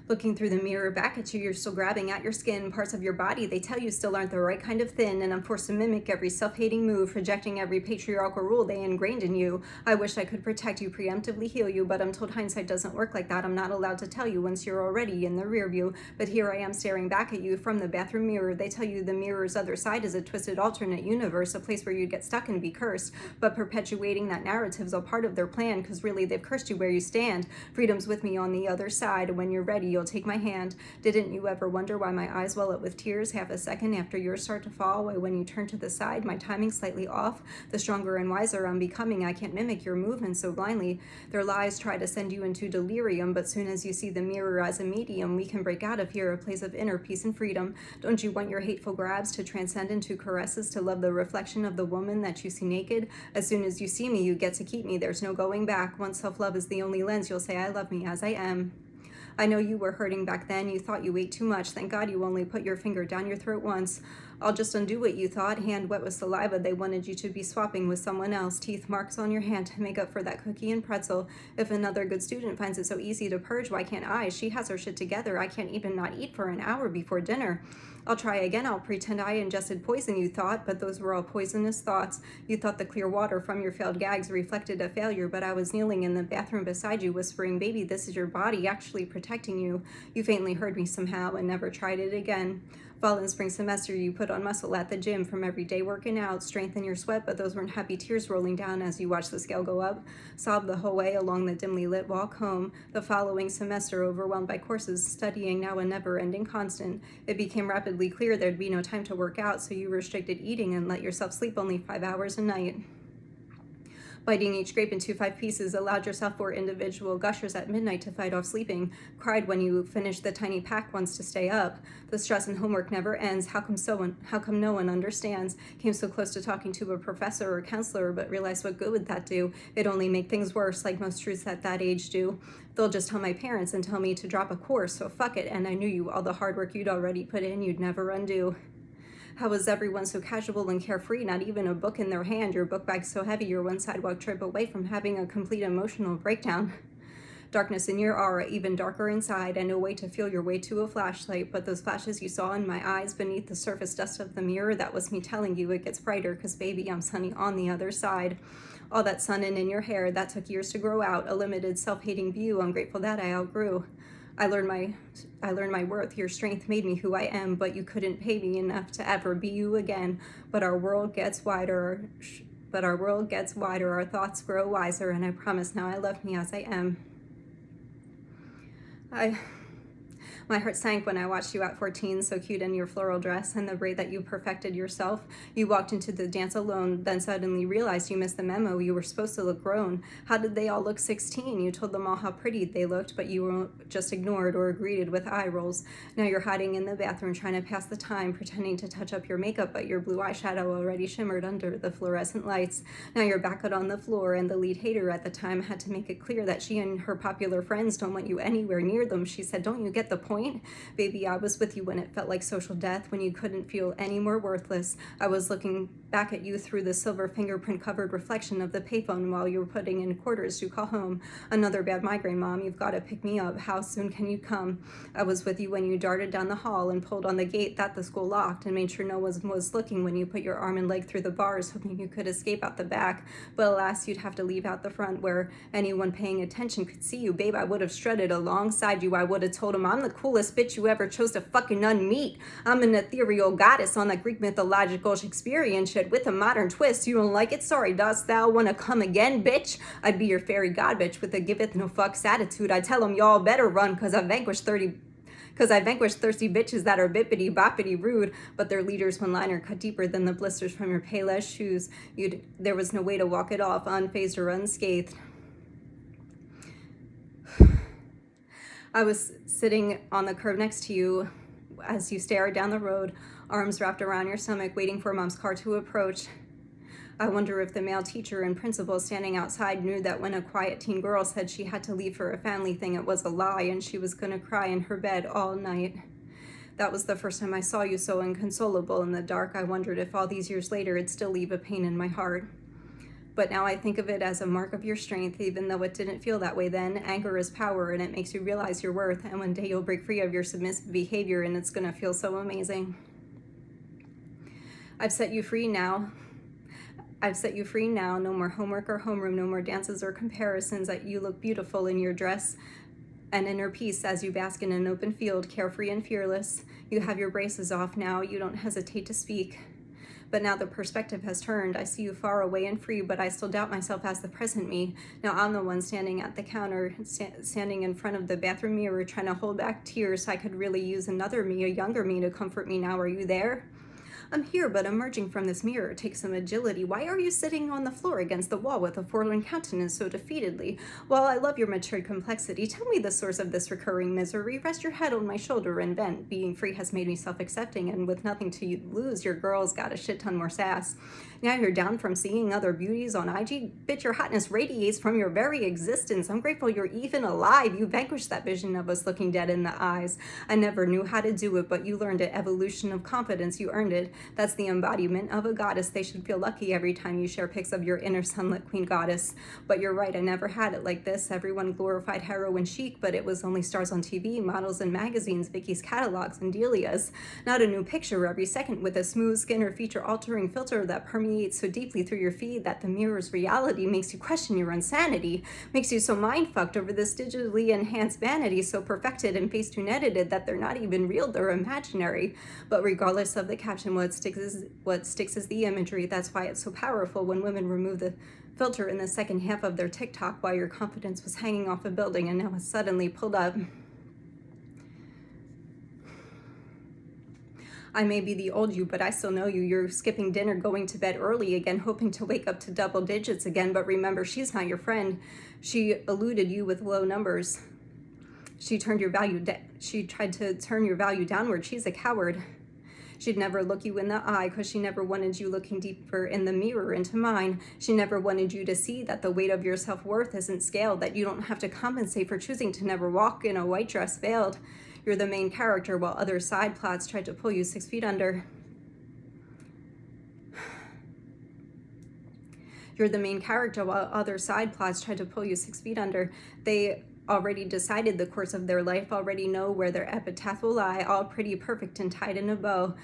Looking through the mirror back at you, you're still grabbing at your skin, parts of your body they tell you still aren't the right kind of thin, and I'm forced to mimic every self-hating move, rejecting every patriarchal rule they ingrained in you. I wish I could protect you, preemptively heal you, but I'm told hindsight doesn't work like that. I'm not allowed to tell you once you're already in the rear view, but here I am staring back at you from the bathroom mirror. They tell you the mirror's other side is a twisted alternate universe, a place where you'd get stuck and be cursed, but perpetuating that narrative's all part of their plan, because really they've cursed you where you stand. Freedom's with me on the other side, and when you're ready, you'll take my hand. Didn't you ever wonder why my eyes well up with tears half a second after yours start to fall? Why when you turn to the side, my timing slightly off? The stronger and wiser I'm becoming, I can't mimic your movements so blindly. Their lies try to send you into delirium, but soon as you see the mirror as a medium, we can break out of here, a place of inner peace and freedom. Don't you want your hateful grabs to transcend into caresses, to love the reflection of the woman that you see naked? As soon as you see me, you get to keep me. There's no going back. Once self-love is the only lens, you'll say I love me as I am. I know you were hurting back then. You thought you ate too much. Thank God you only put your finger down your throat once. I'll just undo what you thought. Hand wet with saliva. They wanted you to be swapping with someone else. Teeth marks on your hand to make up for that cookie and pretzel. If another good student finds it so easy to purge, why can't I? She has her shit together. I can't even not eat for an hour before dinner. I'll try again. I'll pretend I ingested poison, you thought, but those were all poisonous thoughts. You thought the clear water from your failed gags reflected a failure, but I was kneeling in the bathroom beside you, whispering, baby, this is your body actually protecting you. You faintly heard me somehow and never tried it again. Fall and spring semester, you put on muscle at the gym from every day working out, strengthen your sweat, but those weren't happy tears rolling down as you watched the scale go up. Sobbed the whole way along the dimly lit walk home. The following semester, overwhelmed by courses, studying now a never-ending constant. It became rapidly clear there'd be no time to work out, so you restricted eating and let yourself sleep only 5 hours a night. Biting each grape into 5 pieces, allowed yourself 4 individual gushers at midnight to fight off sleeping, cried when you finished the tiny pack once to stay up. The stress and homework never ends. How come no one understands? Came so close to talking to a professor or counselor, but realized what good would that do? It'd only make things worse, like most truths at that age do. They'll just tell my parents and tell me to drop a course, so fuck it, and I knew you, all the hard work you'd already put in, you'd never undo. How was everyone so casual and carefree, not even a book in their hand, your book bag so heavy you're one sidewalk trip away from having a complete emotional breakdown? Darkness in your aura, even darker inside, and no way to feel your way to a flashlight, but those flashes you saw in my eyes beneath the surface dust of the mirror, that was me telling you it gets brighter, cause baby, I'm sunny on the other side. All that sun in your hair, that took years to grow out, a limited self-hating view, I'm grateful that I outgrew. I learned my worth. Your strength made me who I am, but you couldn't pay me enough to ever be you again. But our world gets wider. Our thoughts grow wiser, and I promise now I love me as I am. My heart sank when I watched you at 14, so cute in your floral dress and the braid that you perfected yourself. You walked into the dance alone, then suddenly realized you missed the memo. You were supposed to look grown. How did they all look 16? You told them all how pretty they looked, but you were just ignored or greeted with eye rolls. Now you're hiding in the bathroom trying to pass the time, pretending to touch up your makeup, but your blue eyeshadow already shimmered under the fluorescent lights. Now you're back out on the floor, and the lead hater at the time had to make it clear that she and her popular friends don't want you anywhere near them. She said, don't you get the point? Baby, I was with you when it felt like social death, when you couldn't feel any more worthless. I was looking back at you through the silver fingerprint-covered reflection of the payphone while you were putting in quarters to call home. Another bad migraine, Mom. You've got to pick me up. How soon can you come? I was with you when you darted down the hall and pulled on the gate that the school locked and made sure no one was looking when you put your arm and leg through the bars, hoping you could escape out the back. But alas, you'd have to leave out the front where anyone paying attention could see you. Babe, I would have strutted alongside you. I would have told him I'm the coolest bitch you ever chose to fucking unmeet. I'm an ethereal goddess on that Greek mythological Shakespearean shit with a modern twist. You don't like it? Sorry, dost thou wanna come again, bitch? I'd be your fairy god bitch with a giveth no fucks attitude. I tell them y'all better run cause I vanquished thirsty bitches that are bippity boppity rude, but their leader's one-liner cut deeper than the blisters from your Payless shoes. There was no way to walk it off unfazed or unscathed. I was sitting on the curb next to you as you stared down the road, arms wrapped around your stomach, waiting for Mom's car to approach. I wonder if the male teacher and principal standing outside knew that when a quiet teen girl said she had to leave for a family thing, it was a lie and she was going to cry in her bed all night. That was the first time I saw you so inconsolable in the dark. I wondered if all these years later it'd still leave a pain in my heart. But now I think of it as a mark of your strength, even though it didn't feel that way then. Anger is power, and it makes you realize your worth. And one day you'll break free of your submissive behavior, and it's going to feel so amazing. I've set you free now. I've set you free now. No more homework or homeroom. No more dances or comparisons. That you look beautiful in your dress and inner peace as you bask in an open field, carefree and fearless. You have your braces off now. You don't hesitate to speak. But now the perspective has turned. I see you far away and free, but I still doubt myself as the present me. Now I'm the one standing at the counter, standing in front of the bathroom mirror, trying to hold back tears. I could really use another me, a younger me, to comfort me now. Are you there? I'm here, but emerging from this mirror takes some agility. Why are you sitting on the floor against the wall with a forlorn countenance so defeatedly? Well, I love your matured complexity. Tell me the source of this recurring misery. Rest your head on my shoulder and vent. Being free has made me self-accepting, and with nothing to lose, your girl's got a shit ton more sass. Now you're down from seeing other beauties on IG? Bitch, your hotness radiates from your very existence. I'm grateful you're even alive. You vanquished that vision of us looking dead in the eyes. I never knew how to do it, but you learned it. Evolution of confidence, you earned it. That's the embodiment of a goddess. They should feel lucky every time you share pics of your inner sunlit queen goddess. But you're right, I never had it like this. Everyone glorified heroin chic, but it was only stars on TV, models in magazines, Vicky's catalogs, and Delia's. Not a new picture every second with a smooth skin or feature-altering filter that permeates so deeply through your feed that the mirror's reality makes you question your insanity, makes you so mind-fucked over this digitally enhanced vanity, so perfected and Facetune edited that they're not even real, they're imaginary. But regardless of the caption, what sticks is the imagery. That's why it's so powerful when women remove the filter in the second half of their TikTok while your confidence was hanging off a building and now it's suddenly pulled up. I may be the old you, but I still know you. You're skipping dinner, going to bed early again, hoping to wake up to double digits again. But remember, she's not your friend. She eluded you with low numbers. She tried to turn your value downward. She's a coward. She'd never look you in the eye because she never wanted you looking deeper in the mirror into mine. She never wanted you to see that the weight of your self-worth isn't scaled, that you don't have to compensate for choosing to never walk in a white dress veiled. You're the main character while other side plots tried to pull you 6 feet under. You're the main character while other side plots tried to pull you 6 feet under. They already decided the course of their life, already know where their epitaph will lie, all pretty perfect and tied in a bow.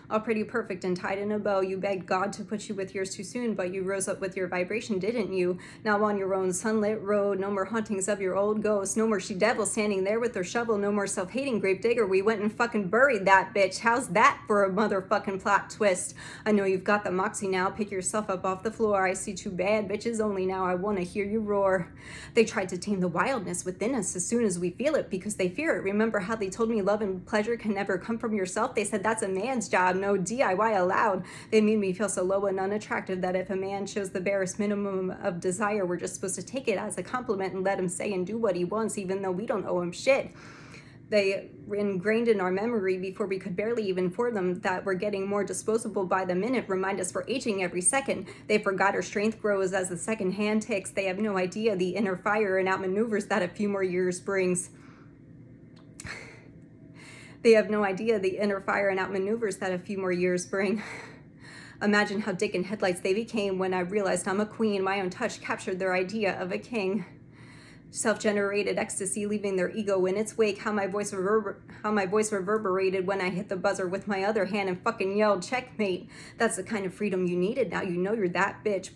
All pretty perfect and tied in a bow. You begged God to put you with yours too soon, but you rose up with your vibration, didn't you? Now on your own sunlit road, no more hauntings of your old ghost, no more she-devil standing there with her shovel, no more self-hating grave digger. We went and fucking buried that bitch. How's that for a motherfucking plot twist? I know you've got the moxie now. Pick yourself up off the floor. I see 2 bad bitches only now. I want to hear you roar. They tried to tame the wildness within us as soon as we feel it because they fear it. Remember how they told me love and pleasure can never come from yourself? They said that's a man's job. No DIY allowed. They made me feel so low and unattractive that if a man shows the barest minimum of desire, we're just supposed to take it as a compliment and let him say and do what he wants, even though we don't owe him shit. They ingrained in our memory before we could barely even for them that we're getting more disposable by the minute, remind us we're aging every second. They forgot our strength grows as the second hand ticks. They have no idea the inner fire and outmaneuvers that a few more years brings. They have no idea the inner fire and outmaneuvers that a few more years bring. Imagine how dick in headlights they became when I realized I'm a queen. My own touch captured their idea of a king. Self-generated ecstasy leaving their ego in its wake. How my voice reverberated when I hit the buzzer with my other hand and fucking yelled checkmate. That's the kind of freedom you needed. Now you know you're that bitch,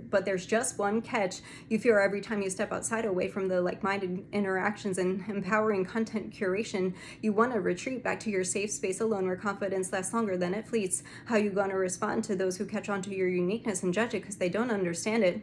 but there's just one catch. You fear every time you step outside away from the like-minded interactions and empowering content curation. You want to retreat back to your safe space alone where confidence lasts longer than it fleets. How you gonna respond to those who catch on to your uniqueness and judge it because they don't understand it?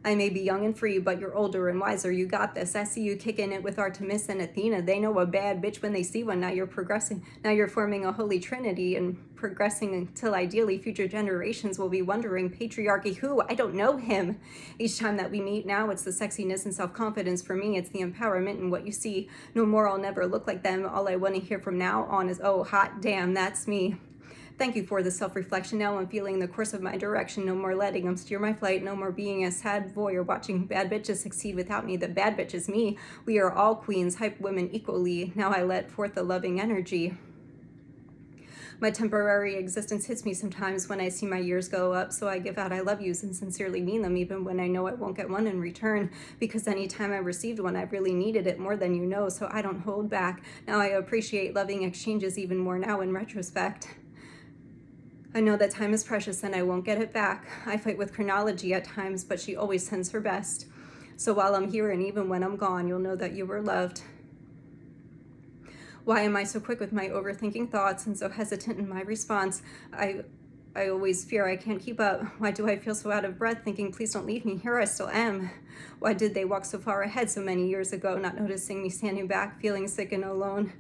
I may be young and free, but you're older and wiser. You got this. I see you kicking it with Artemis and Athena. They know a bad bitch when they see one. Now you're progressing. Now you're forming a holy trinity and progressing until ideally future generations will be wondering, patriarchy who? I don't know him. Each time that we meet now, it's the sexiness and self-confidence. For me, it's the empowerment and what you see. No more, I'll never look like them. All I want to hear from now on is, oh, hot damn, that's me. Thank you for the self-reflection. Now I'm feeling the course of my direction. No more letting them steer my flight. No more being a sad voyeur watching bad bitches succeed without me. The bad bitch is me. We are all queens, hype women equally. Now I let forth the loving energy. My temporary existence hits me sometimes when I see my years go up, so I give out I love yous and sincerely mean them, even when I know I won't get one in return, because anytime I received one, I really needed it more than you know, so I don't hold back. Now I appreciate loving exchanges even more now in retrospect. I know that time is precious and I won't get it back. I fight with chronology at times, but she always sends her best. So while I'm here and even when I'm gone, you'll know that you were loved. Why am I so quick with my overthinking thoughts and so hesitant in my response? I always fear I can't keep up. Why do I feel so out of breath, thinking, please don't leave me, here I still am? Why did they walk so far ahead so many years ago, not noticing me standing back, feeling sick and alone?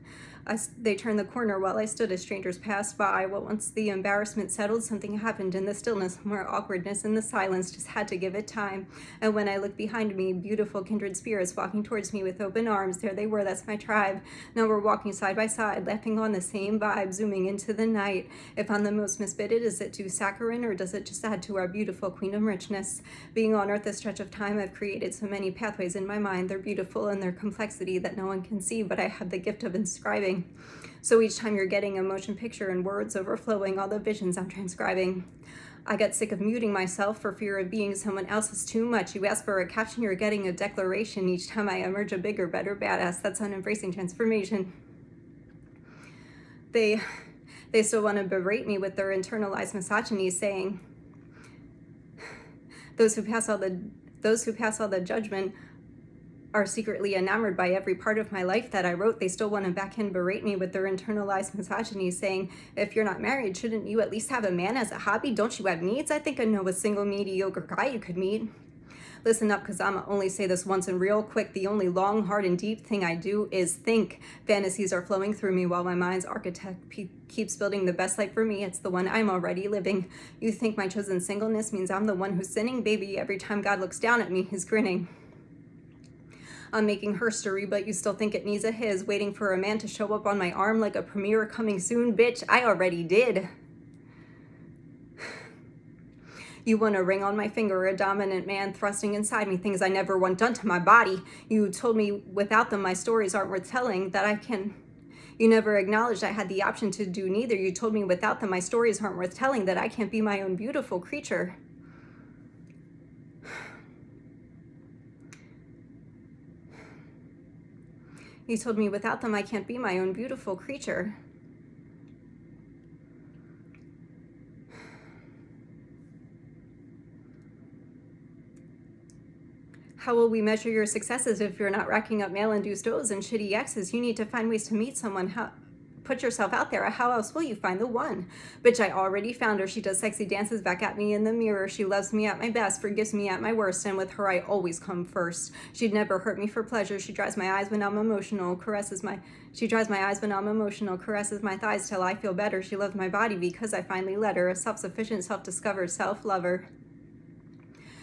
They turned the corner while I stood as strangers passed by. Well, once the embarrassment settled, something happened in the stillness, more awkwardness in the silence, just had to give it time. And when I looked behind me, beautiful kindred spirits walking towards me with open arms, there they were, that's my tribe. Now we're walking side by side, laughing on the same vibe, zooming into the night. If I'm the most misfitted, is it too saccharine, or does it just add to our beautiful Qveendom richness? Being on earth this stretch of time, I've created so many pathways in my mind. They're beautiful in their complexity that no one can see, but I have the gift of inscribing. So each time you're getting a motion picture and words overflowing, all the visions I'm transcribing. I got sick of muting myself for fear of being someone else's too much. You ask for a caption, you're getting a declaration. Each time I emerge a bigger, better badass. That's on embracing transformation. They still want to berate me with their internalized misogyny, saying, those who pass all the judgment are secretly enamored by every part of my life that I wrote. They still want to backhand berate me with their internalized misogyny, saying, if you're not married, shouldn't you at least have a man as a hobby? Don't you have needs? I think I know a single mediocre guy you could meet. Listen up, because I'ma only say this once and real quick. The only long, hard, and deep thing I do is think. Fantasies are flowing through me while my mind's architect keeps building the best life for me. It's the one I'm already living. You think my chosen singleness means I'm the one who's sinning? Baby, every time God looks down at me, he's grinning. I'm making her story, but you still think it needs a his, waiting for a man to show up on my arm like a premiere coming soon. Bitch, I already did. You want a ring on my finger, a dominant man thrusting inside me, things I never want done to my body. You told me without them my stories aren't worth telling, that I can... You never acknowledged I had the option to do neither. You told me without them my stories aren't worth telling, that I can't be my own beautiful creature. You told me without them I can't be my own beautiful creature. How will we measure your successes if you're not racking up male-induced O's and shitty exes? You need to find ways to meet someone. Put yourself out there. How else will you find the one? Bitch, I already found her. She does sexy dances back at me in the mirror. She loves me at my best, forgives me at my worst, and with her I always come first. She'd never hurt me for pleasure. She dries my eyes when I'm emotional, caresses my thighs till I feel better. She loves my body because I finally let her, a self-sufficient, self-discovered self-lover.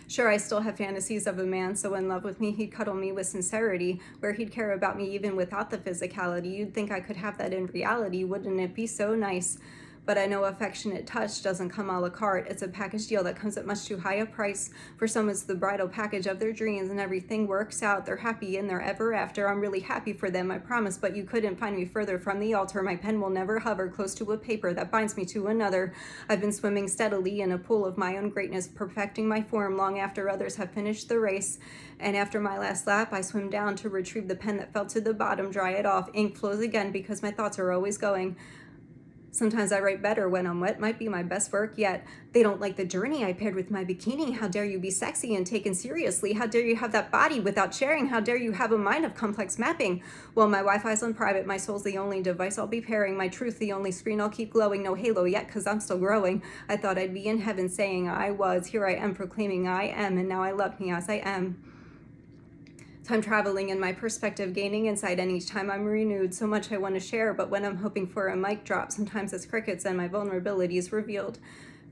Sure, I still have fantasies of a man so in love with me he'd cuddle me with sincerity, where he'd care about me even without the physicality. You'd think I could have that in reality, wouldn't it be so nice? But I know affectionate touch doesn't come a la carte. It's a package deal that comes at much too high a price. For some, it's the bridal package of their dreams and everything works out. They're happy and they're ever after. I'm really happy for them, I promise, but you couldn't find me further from the altar. My pen will never hover close to a paper that binds me to another. I've been swimming steadily in a pool of my own greatness, perfecting my form long after others have finished the race. And after my last lap, I swim down to retrieve the pen that fell to the bottom, dry it off. Ink flows again because my thoughts are always going. Sometimes I write better when I'm wet, might be my best work yet. They don't like the journey I paired with my bikini. How dare you be sexy and taken seriously? How dare you have that body without sharing? How dare you have a mind of complex mapping? Well, my Wi-Fi's on private, my soul's the only device I'll be pairing. My truth, the only screen I'll keep glowing. No halo yet, cause I'm still growing. I thought I'd be in heaven saying I was. Here I am proclaiming I am, and now I love me as I am. I'm traveling in my perspective, gaining insight, and each time I'm renewed. So much I want to share, but when I'm hoping for a mic drop, sometimes it's crickets and my vulnerability is revealed.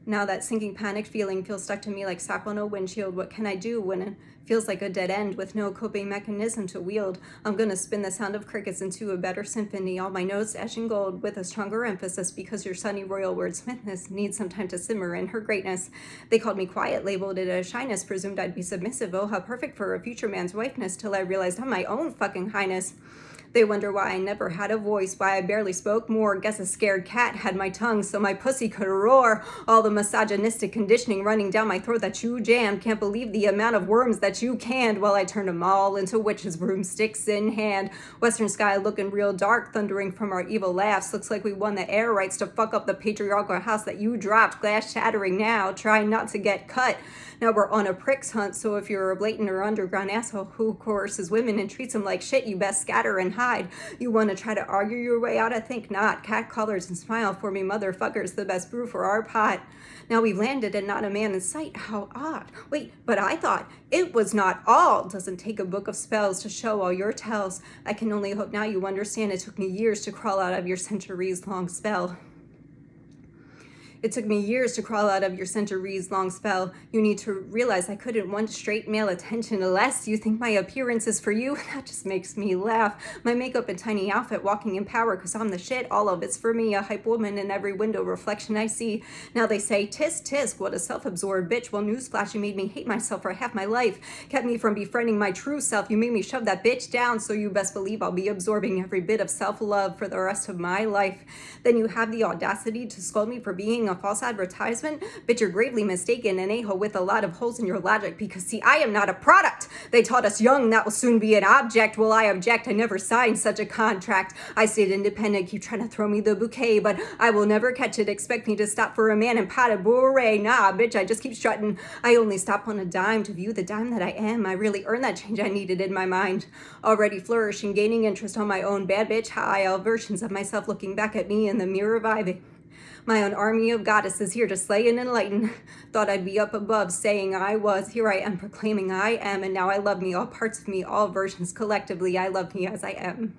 Now that sinking panicked feeling feels stuck to me like sap on a windshield. What can I do when it feels like a dead end with no coping mechanism to wield? I'm gonna spin the sound of crickets into a better symphony, all my notes etched in gold with a stronger emphasis, because your sunny royal wordsmithness needs some time to simmer in her greatness. They called me quiet, labeled it a shyness, presumed I'd be submissive. Oh, how perfect for a future man's wifeness, till I realized I'm my own fucking highness. They wonder why I never had a voice, why I barely spoke more. Guess a scared cat had my tongue so my pussy could roar. All the misogynistic conditioning running down my throat that you jammed. Can't believe the amount of worms that you canned. Well, I turned them all into witches' broomsticks in hand. Western sky looking real dark, thundering from our evil laughs. Looks like we won the air rights to fuck up the patriarchal house that you dropped. Glass shattering now, trying not to get cut. Now we're on a pricks hunt, so if you're a blatant or underground asshole who coerces women and treats them like shit, you best scatter and hide. You want to try to argue your way out? I think not. Cat colors and smile for me, motherfuckers, the best brew for our pot. Now we've landed and not a man in sight. How odd. Wait, but I thought it was not all. Doesn't take a book of spells to show all your tells. I can only hope now you understand it took me years to crawl out of your centuries-long spell. It took me years to crawl out of your centuries-long spell. You need to realize I couldn't want straight male attention unless you think my appearance is for you. That just makes me laugh. My makeup and tiny outfit, walking in power because I'm the shit. All of it's for me, a hype woman in every window reflection I see. Now they say, tisk, tisk, what a self-absorbed bitch. Well, newsflash, you made me hate myself for half my life. Kept me from befriending my true self. You made me shove that bitch down, so you best believe I'll be absorbing every bit of self-love for the rest of my life. Then you have the audacity to scold me for being a false advertisement? Bitch, you're gravely mistaken, an a-hole with a lot of holes in your logic, because see, I am not a product. They taught us young that will soon be an object. Well, I object. I never signed such a contract. I stayed independent, keep trying to throw me the bouquet, but I will never catch it. Expect me to stop for a man in pot of bourrée. Nah, bitch, I just keep strutting. I only stop on a dime to view the dime that I am. I really earned that change I needed in my mind. Already flourishing, gaining interest on my own bad bitch high. All versions of myself looking back at me in the mirror vibing. My own army of goddesses here to slay and enlighten. Thought I'd be up above saying I was. Here I am proclaiming I am, and now I love me, all parts of me, all versions collectively. I love me as I am.